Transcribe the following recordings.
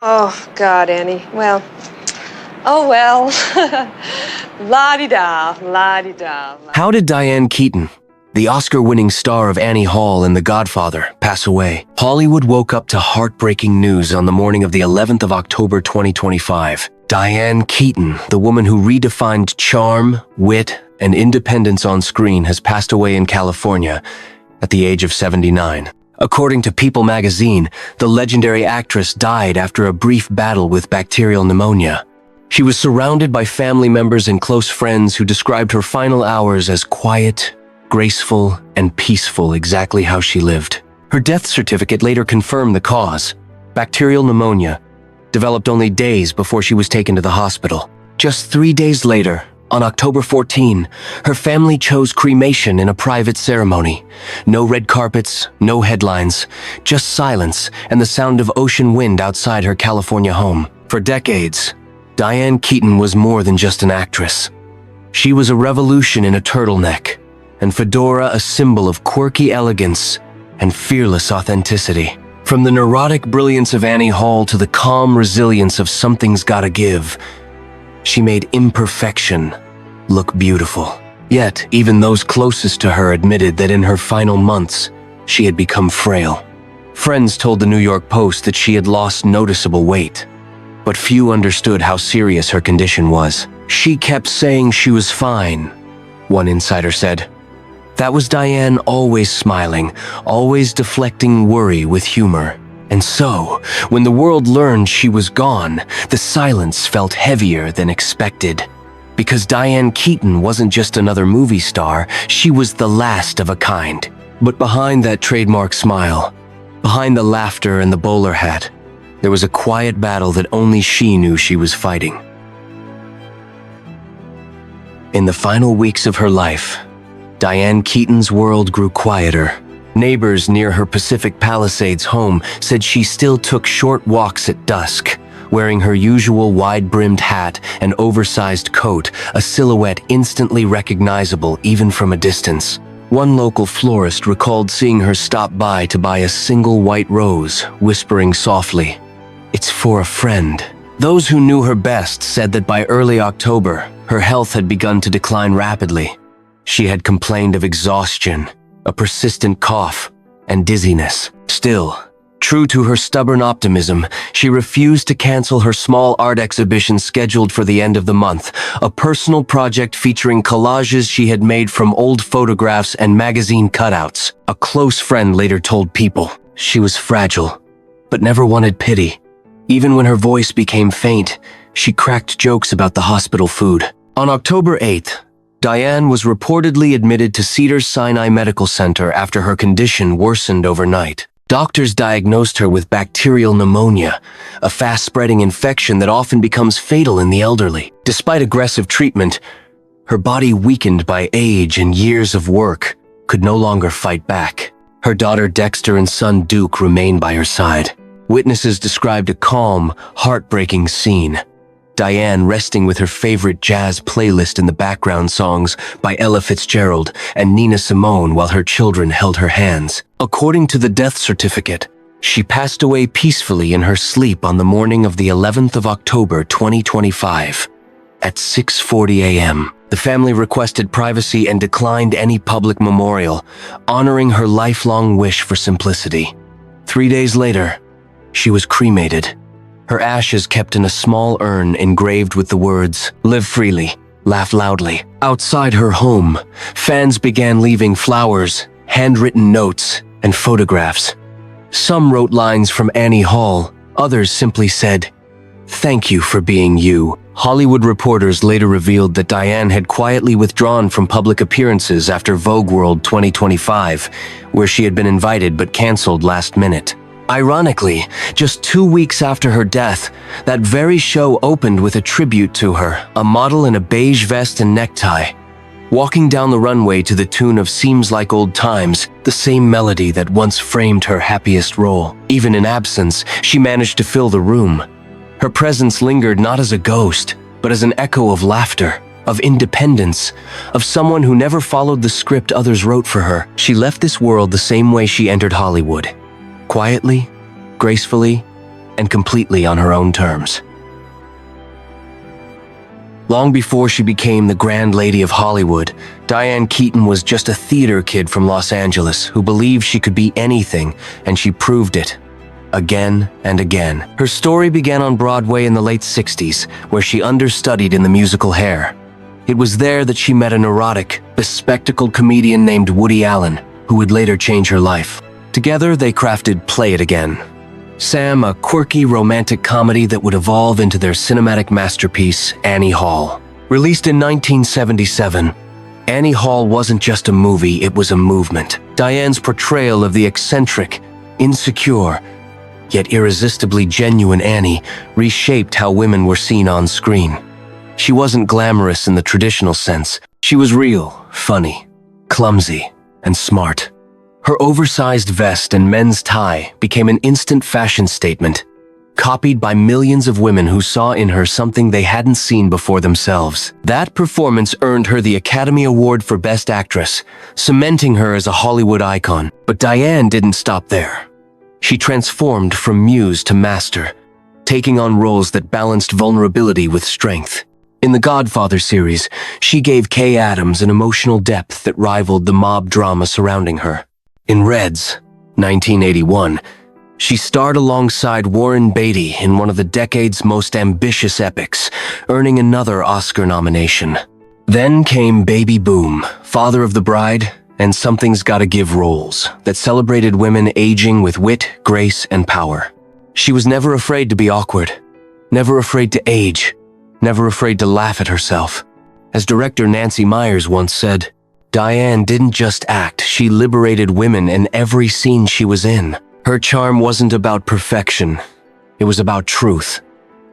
Oh, God, Annie. Well, oh well. La-di-da, la-di-da. How did Diane Keaton, the Oscar-winning star of Annie Hall and The Godfather, pass away? Hollywood woke up to heartbreaking news on the morning of the 11th of October 2025. Diane Keaton, the woman who redefined charm, wit, and independence on screen, has passed away in California at the age of 79. According to People magazine, the legendary actress died after a brief battle with bacterial pneumonia. She was surrounded by family members and close friends who described her final hours as quiet, graceful, and peaceful, exactly how she lived. Her death certificate later confirmed the cause: bacterial pneumonia, developed only days before she was taken to the hospital. Just 3 days later, on October 14, her family chose cremation in a private ceremony. No red carpets, no headlines, just silence and the sound of ocean wind outside her California home. For decades, Diane Keaton was more than just an actress. She was a revolution in a turtleneck, and fedora a symbol of quirky elegance and fearless authenticity. From the neurotic brilliance of Annie Hall to the calm resilience of Something's Gotta Give, she made imperfection look beautiful. Yet, even those closest to her admitted that in her final months, she had become frail. Friends told the New York Post that she had lost noticeable weight, but few understood how serious her condition was. She kept saying she was fine, one insider said. That was Diane, always smiling, always deflecting worry with humor. And so, when the world learned she was gone, the silence felt heavier than expected. Because Diane Keaton wasn't just another movie star, she was the last of a kind. But behind that trademark smile, behind the laughter and the bowler hat, there was a quiet battle that only she knew she was fighting. In the final weeks of her life, Diane Keaton's world grew quieter. Neighbors near her Pacific Palisades home said she still took short walks at dusk, wearing her usual wide-brimmed hat and oversized coat, a silhouette instantly recognizable even from a distance. One local florist recalled seeing her stop by to buy a single white rose, whispering softly, "It's for a friend." Those who knew her best said that by early October, her health had begun to decline rapidly. She had complained of exhaustion, a persistent cough, and dizziness. Still, true to her stubborn optimism, she refused to cancel her small art exhibition scheduled for the end of the month, a personal project featuring collages she had made from old photographs and magazine cutouts. A close friend later told People she was fragile, but never wanted pity. Even when her voice became faint, she cracked jokes about the hospital food. On October 8th, Diane was reportedly admitted to Cedars-Sinai Medical Center after her condition worsened overnight. Doctors diagnosed her with bacterial pneumonia, a fast-spreading infection that often becomes fatal in the elderly. Despite aggressive treatment, her body, weakened by age and years of work, could no longer fight back. Her daughter Dexter and son Duke remained by her side. Witnesses described a calm, heartbreaking scene. Diane resting with her favorite jazz playlist in the background, songs by Ella Fitzgerald and Nina Simone, while her children held her hands. According to the death certificate, she passed away peacefully in her sleep on the morning of the 11th of October 2025 at 6:40 a.m. The family requested privacy and declined any public memorial, honoring her lifelong wish for simplicity. 3 days later, she was cremated. Her ashes kept in a small urn engraved with the words, "Live freely, laugh loudly." Outside her home, fans began leaving flowers, handwritten notes, and photographs. Some wrote lines from Annie Hall, others simply said, "Thank you for being you." Hollywood reporters later revealed that Diane had quietly withdrawn from public appearances after Vogue World 2025, where she had been invited but canceled last minute. Ironically, just 2 weeks after her death, that very show opened with a tribute to her, a model in a beige vest and necktie, walking down the runway to the tune of "Seems Like Old Times," the same melody that once framed her happiest role. Even in absence, she managed to fill the room. Her presence lingered not as a ghost, but as an echo of laughter, of independence, of someone who never followed the script others wrote for her. She left this world the same way she entered Hollywood. Quietly, gracefully, and completely on her own terms. Long before she became the Grand Lady of Hollywood, Diane Keaton was just a theater kid from Los Angeles who believed she could be anything, and she proved it. Again and again. Her story began on Broadway in the late 60s, where she understudied in the musical Hair. It was there that she met a neurotic, bespectacled comedian named Woody Allen, who would later change her life. Together, they crafted Play It Again. Sam, a quirky romantic comedy that would evolve into their cinematic masterpiece, Annie Hall. Released in 1977, Annie Hall wasn't just a movie, it was a movement. Diane's portrayal of the eccentric, insecure, yet irresistibly genuine Annie reshaped how women were seen on screen. She wasn't glamorous in the traditional sense. She was real, funny, clumsy, and smart. Her oversized vest and men's tie became an instant fashion statement, copied by millions of women who saw in her something they hadn't seen before themselves. That performance earned her the Academy Award for Best Actress, cementing her as a Hollywood icon. But Diane didn't stop there. She transformed from muse to master, taking on roles that balanced vulnerability with strength. In the Godfather series, she gave Kay Adams an emotional depth that rivaled the mob drama surrounding her. In Reds, 1981, she starred alongside Warren Beatty in one of the decade's most ambitious epics, earning another Oscar nomination. Then came Baby Boom, Father of the Bride, and Something's Gotta Give roles that celebrated women aging with wit, grace, and power. She was never afraid to be awkward, never afraid to age, never afraid to laugh at herself. As director Nancy Meyers once said, Diane didn't just act, she liberated women in every scene she was in. Her charm wasn't about perfection, it was about truth.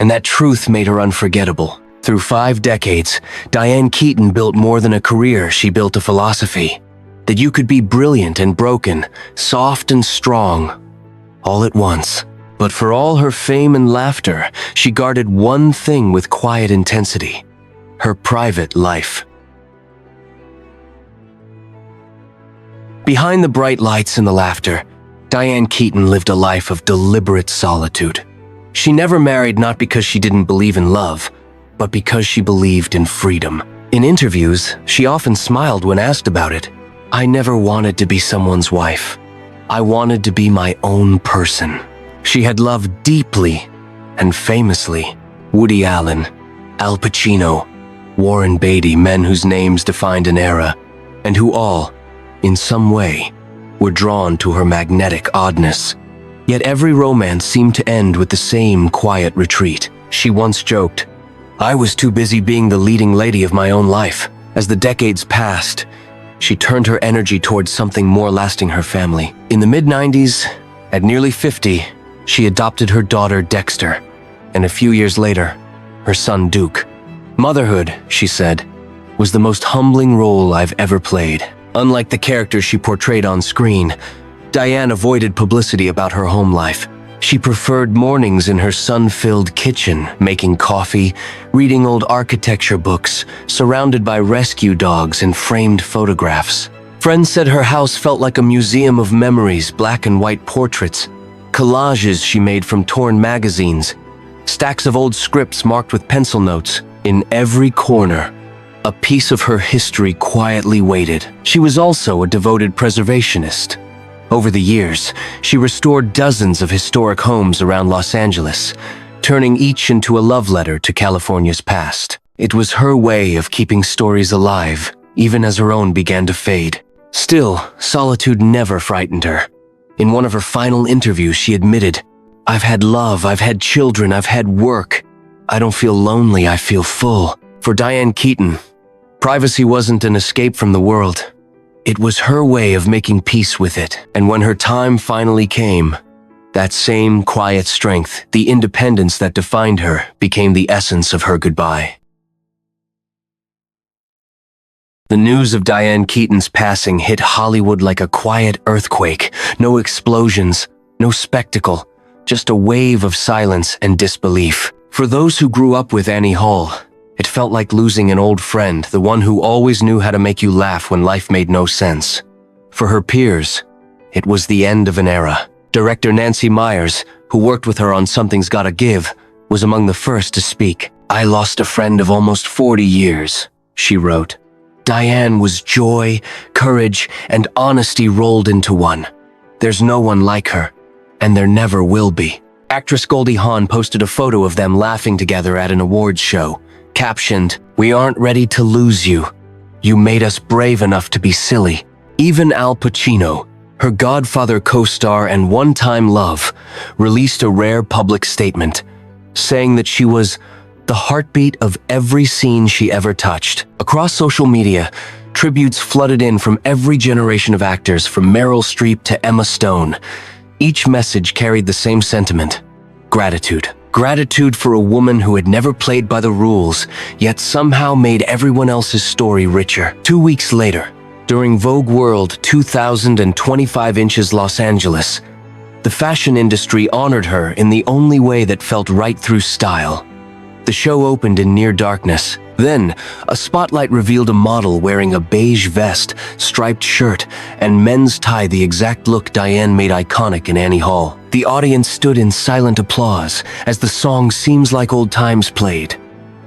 And that truth made her unforgettable. Through 5 decades, Diane Keaton built more than a career, she built a philosophy. That you could be brilliant and broken, soft and strong, all at once. But for all her fame and laughter, she guarded one thing with quiet intensity: her private life. Behind the bright lights and the laughter, Diane Keaton lived a life of deliberate solitude. She never married not because she didn't believe in love, but because she believed in freedom. In interviews, she often smiled when asked about it. I never wanted to be someone's wife. I wanted to be my own person. She had loved deeply and famously Woody Allen, Al Pacino, Warren Beatty, men whose names defined an era, and who all, in some way, were drawn to her magnetic oddness. Yet every romance seemed to end with the same quiet retreat. She once joked, I was too busy being the leading lady of my own life. As the decades passed, she turned her energy towards something more lasting: her family. In the mid-90s, at nearly 50, she adopted her daughter Dexter, and a few years later, her son Duke. Motherhood, she said, was the most humbling role I've ever played. Unlike the characters she portrayed on screen, Diane avoided publicity about her home life. She preferred mornings in her sun-filled kitchen, making coffee, reading old architecture books, surrounded by rescue dogs and framed photographs. Friends said her house felt like a museum of memories, black and white portraits, collages she made from torn magazines, stacks of old scripts marked with pencil notes. In every corner, a piece of her history quietly waited. She was also a devoted preservationist. Over the years, she restored dozens of historic homes around Los Angeles, turning each into a love letter to California's past. It was her way of keeping stories alive, even as her own began to fade. Still, solitude never frightened her. In one of her final interviews, she admitted, I've had love, I've had children, I've had work. I don't feel lonely, I feel full. For Diane Keaton, privacy wasn't an escape from the world. It was her way of making peace with it. And when her time finally came, that same quiet strength, the independence that defined her, became the essence of her goodbye. The news of Diane Keaton's passing hit Hollywood like a quiet earthquake. No explosions, no spectacle, just a wave of silence and disbelief. For those who grew up with Annie Hall, it felt like losing an old friend, the one who always knew how to make you laugh when life made no sense. For her peers, it was the end of an era. Director Nancy Meyers, who worked with her on Something's Gotta Give, was among the first to speak. "I lost a friend of almost 40 years," she wrote. "Diane was joy, courage, and honesty rolled into one. There's no one like her, and there never will be." Actress Goldie Hawn posted a photo of them laughing together at an awards show, captioned, "We aren't ready to lose you. You made us brave enough to be silly." Even Al Pacino, her Godfather co-star and one-time love, released a rare public statement, saying that she was the heartbeat of every scene she ever touched. Across social media, tributes flooded in from every generation of actors, from Meryl Streep to Emma Stone. Each message carried the same sentiment: gratitude. Gratitude for a woman who had never played by the rules, yet somehow made everyone else's story richer. 2 weeks later, during Vogue World 2025 Inches Los Angeles, the fashion industry honored her in the only way that felt right through style. The show opened in near darkness. Then, a spotlight revealed a model wearing a beige vest, striped shirt, and men's tie, the exact look Diane made iconic in Annie Hall. The audience stood in silent applause as the song Seems Like Old Times played,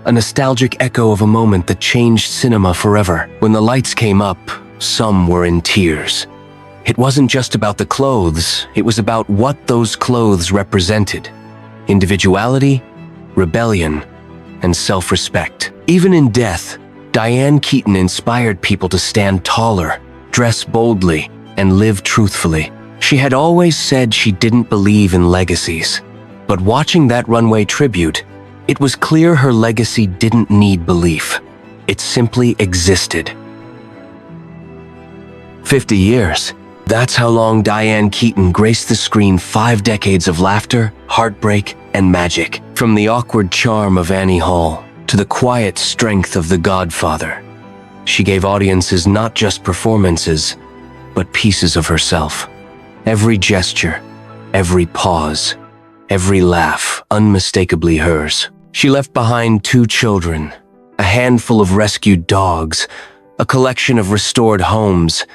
a nostalgic echo of a moment that changed cinema forever. When the lights came up, some were in tears. It wasn't just about the clothes, it was about what those clothes represented: individuality, rebellion, and self-respect. Even in death, Diane Keaton inspired people to stand taller, dress boldly, and live truthfully. She had always said she didn't believe in legacies, but watching that runway tribute, it was clear her legacy didn't need belief. It simply existed. 50 years. That's how long Diane Keaton graced the screen. 5 decades of laughter, heartbreak, and magic. From the awkward charm of Annie Hall to the quiet strength of The Godfather, she gave audiences not just performances, but pieces of herself. Every gesture, every pause, every laugh, unmistakably hers. She left behind 2 children, a handful of rescued dogs, a collection of restored homes,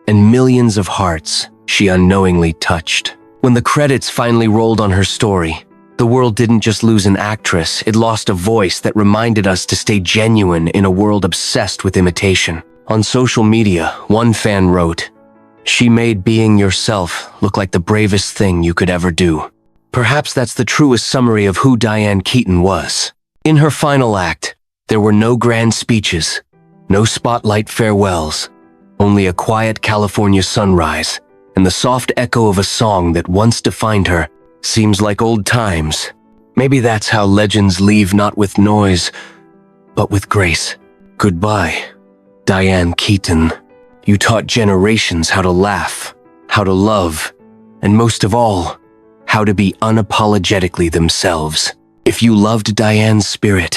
and millions of hearts she unknowingly touched. When the credits finally rolled on her story, the world didn't just lose an actress, it lost a voice that reminded us to stay genuine in a world obsessed with imitation. On social media, one fan wrote, "She made being yourself look like the bravest thing you could ever do." Perhaps that's the truest summary of who Diane Keaton was. In her final act, there were no grand speeches, no spotlight farewells, only a quiet California sunrise and the soft echo of a song that once defined her. Seems like old times. Maybe that's how legends leave, not with noise, but with grace. Goodbye, Diane Keaton. You taught generations how to laugh, how to love, and most of all, how to be unapologetically themselves. If you loved Diane's spirit,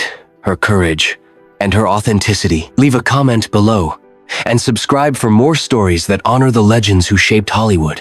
her courage, and her authenticity, leave a comment below and subscribe for more stories that honor the legends who shaped Hollywood.